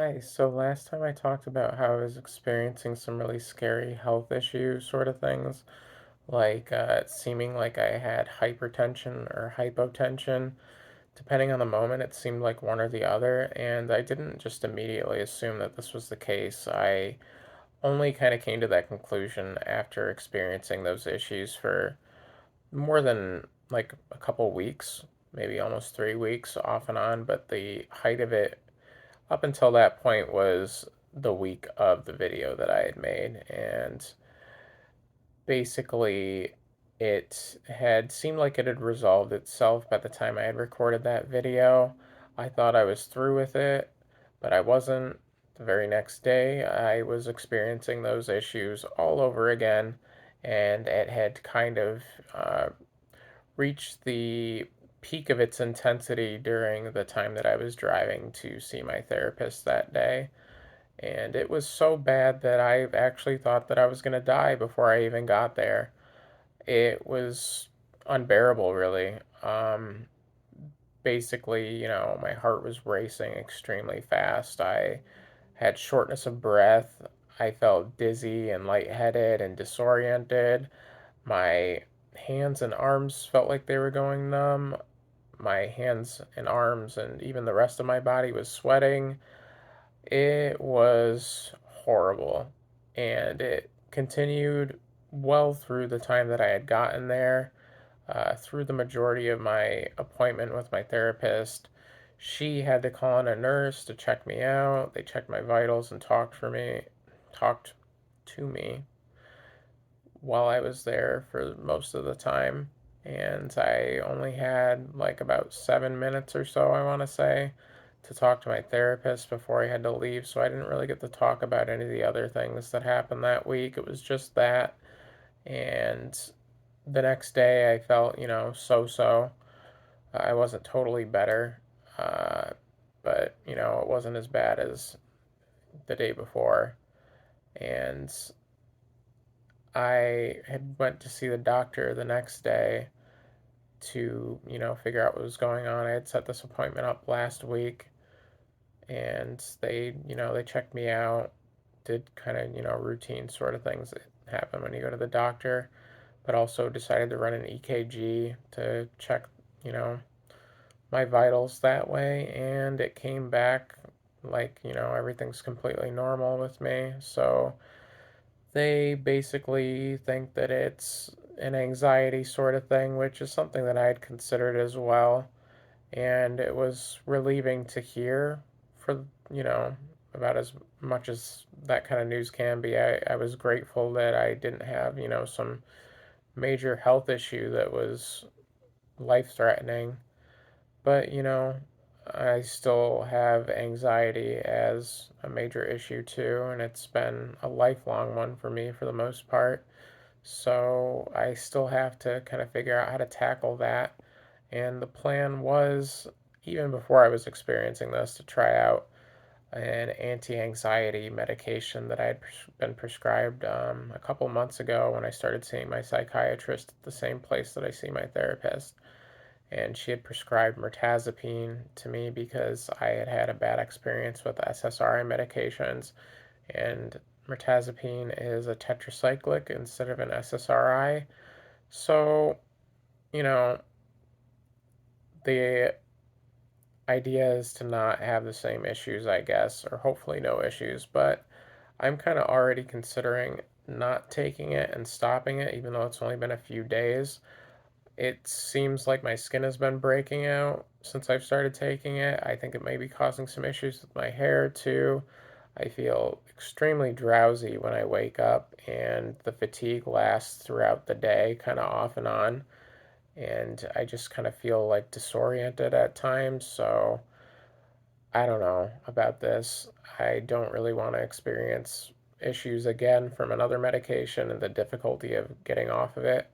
Hi, so last time I talked about how I was experiencing some really scary health issues, sort of things, like seeming like I had hypertension or hypotension. Depending on the moment, it seemed like one or the other, and I didn't just immediately assume that this was the case. I only kind of came to that conclusion after experiencing those issues for more than like a couple weeks, maybe almost 3 weeks off and on, but the height of it up until that point was the week of the video that I had made. And basically, it had seemed like it had resolved itself by the time I had recorded that video. I thought I was through with it, but I wasn't. The very next day, I was experiencing those issues all over again, and it had kind of uh, reached the peak of its intensity during the time that I was driving to see my therapist that day. And it was so bad that I actually thought that I was going to die before I even got there. It was unbearable, really. Basically, my heart was racing extremely fast. I had shortness of breath. I felt dizzy and lightheaded and disoriented. My hands and arms felt like they were going numb. My hands and arms and even the rest of my body was sweating. It was horrible, and it continued well through the time that I had gotten there, through the majority of my appointment with my therapist. She had to call in a nurse to check me out. They checked my vitals and talked to me while I was there for most of the time. And I only had like about 7 minutes or so, I want to say, to talk to my therapist before I had to leave. So I didn't really get to talk about any of the other things that happened that week. It was just that. And the next day I felt, so so. I wasn't totally better, uh, but, it wasn't as bad as the day before. And I had went to see the doctor the next day to, figure out what was going on. I had set this appointment up last week, and they checked me out, did kind of, routine sort of things that happen when you go to the doctor, but also decided to run an EKG to check, you know, my vitals that way, and it came back like, everything's completely normal with me. So they basically think that it's an anxiety sort of thing, which is something that I had considered as well. And it was relieving to hear for, you know, about as much as that kind of news can be. I was grateful that I didn't have, some major health issue that was life threatening. But, I still have anxiety as a major issue too, and it's been a lifelong one for me for the most part. So I still have to kind of figure out how to tackle that. And the plan was, even before I was experiencing this, to try out an anti anxiety medication that I had been prescribed a couple months ago when I started seeing my psychiatrist at the same place that I see my therapist. And she had prescribed mirtazapine to me because I had had a bad experience with SSRI medications. And mirtazapine is a tetracyclic instead of an SSRI. So, you know, the idea is to not have the same issues, I guess, or hopefully no issues. But I'm kind of already considering not taking it and stopping it, even though it's only been a few days. It seems like my skin has been breaking out since I've started taking it. I think it may be causing some issues with my hair too. I feel extremely drowsy when I wake up, and the fatigue lasts throughout the day, kind of off and on. And I just kind of feel like disoriented at times. So I don't know about this. I don't really want to experience issues again from another medication and the difficulty of getting off of it.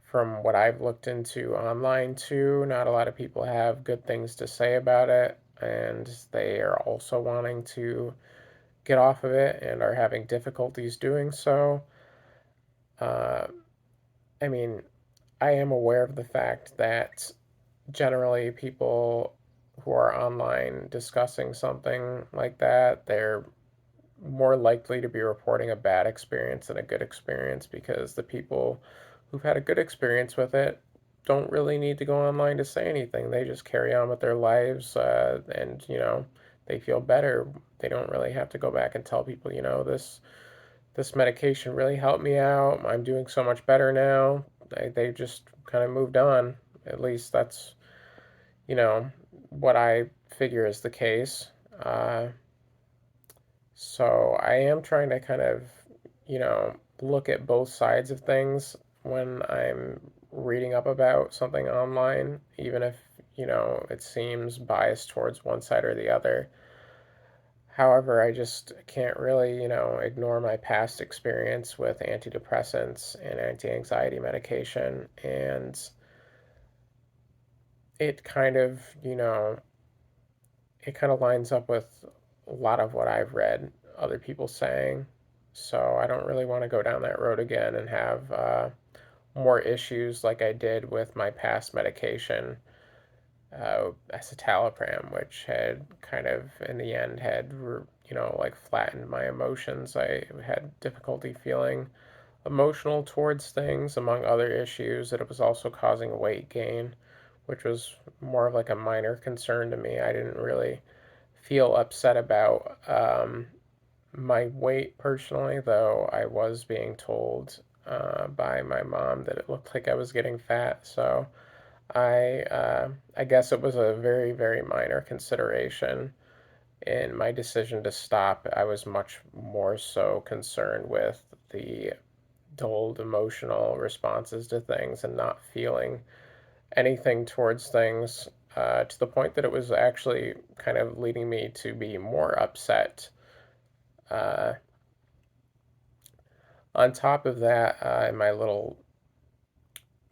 From what I've looked into online too, not a lot of people have good things to say about it, and they are also wanting to get off of it and are having difficulties doing so. Uh, I mean, I am aware of the fact that generally people who are online discussing something like that, they're more likely to be reporting a bad experience than a good experience, because the people who've had a good experience with it don't really need to go online to say anything. They just carry on with their lives, and they feel better. They don't really have to go back and tell people, this medication really helped me out. I'm doing so much better now. They just kind of moved on. At least that's, you know, what I figure is the case. Uh, so I am trying to kind of, look at both sides of things when I'm reading up about something online, even if, it seems biased towards one side or the other. However, I just can't really, ignore my past experience with antidepressants and anti-anxiety medication. And it kind of, it kind of lines up with a lot of what I've read other people saying. So I don't really want to go down that road again and have more issues like I did with my past medication, escitalopram, which had kind of, in the end, had, like flattened my emotions. I had difficulty feeling emotional towards things, among other issues. That it was also causing weight gain, which was more of like a minor concern to me. I didn't really feel upset about my weight personally, though I was being told by my mom that it looked like I was getting fat. So I guess it was a very, very minor consideration in my decision to stop. I was much more so concerned with the dulled emotional responses to things and not feeling anything towards things, to the point that it was actually kind of leading me to be more upset. Uh, on top of that, in my little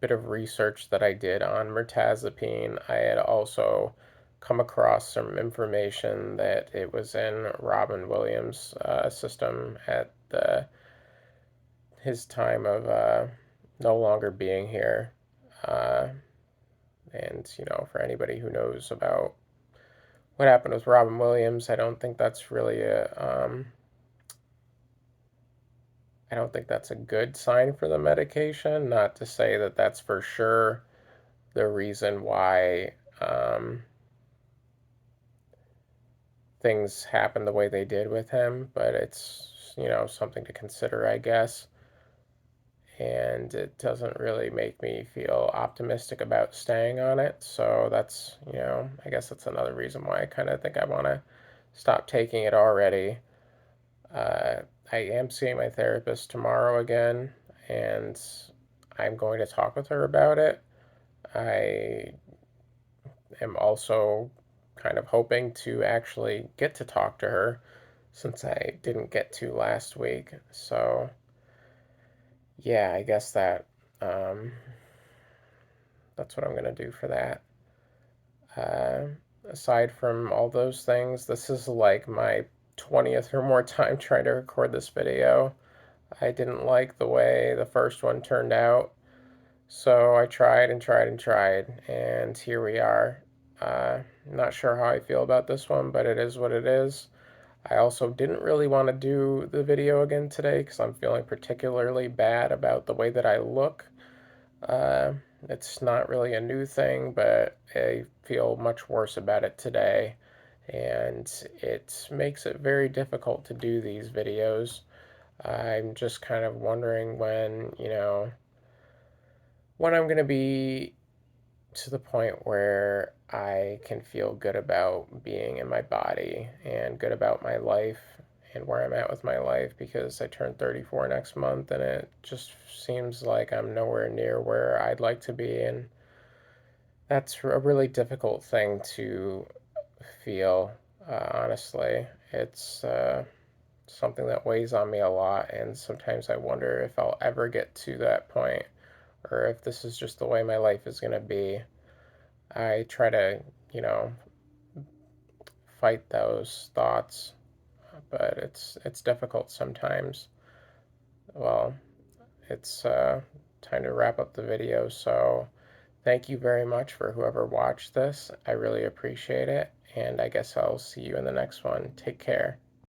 bit of research that I did on mirtazapine, I had also come across some information that it was in Robin Williams' system at his time of no longer being here. Uh, and, for anybody who knows about what happened with Robin Williams, I don't think that's a good sign for the medication. Not to say that that's for sure the reason why things happened the way they did with him, but it's, something to consider, I guess. And it doesn't really make me feel optimistic about staying on it. So that's, I guess that's another reason why I kind of think I want to stop taking it already. Uh, I am seeing my therapist tomorrow again, and I'm going to talk with her about it. I am also kind of hoping to actually get to talk to her, since I didn't get to last week. So, yeah, I guess um, that's what I'm going to do for that. Uh, Aside from all those things, this is like my 20th or more time trying to record this video. I didn't like the way the first one turned out, so I tried and tried and tried, and here we are. Not sure how I feel about this one, but it is what it is. I also didn't really want to do the video again today because I'm feeling particularly bad about the way that I look. Uh, it's not really a new thing, but I feel much worse about it today, and it makes it very difficult to do these videos. I'm just kind of wondering when I'm going to be to the point where I can feel good about being in my body and good about my life and where I'm at with my life, because I turn 34 next month and it just seems like I'm nowhere near where I'd like to be. And that's a really difficult thing to feel, honestly. It's something that weighs on me a lot, and sometimes I wonder if I'll ever get to that point, or if this is just the way my life is going to be. I try to, you know, fight those thoughts, but it's difficult sometimes. Well, it's time to wrap up the video, so Thank you very much for whoever watched this. I really appreciate it. And I guess I'll see you in the next one. Take care.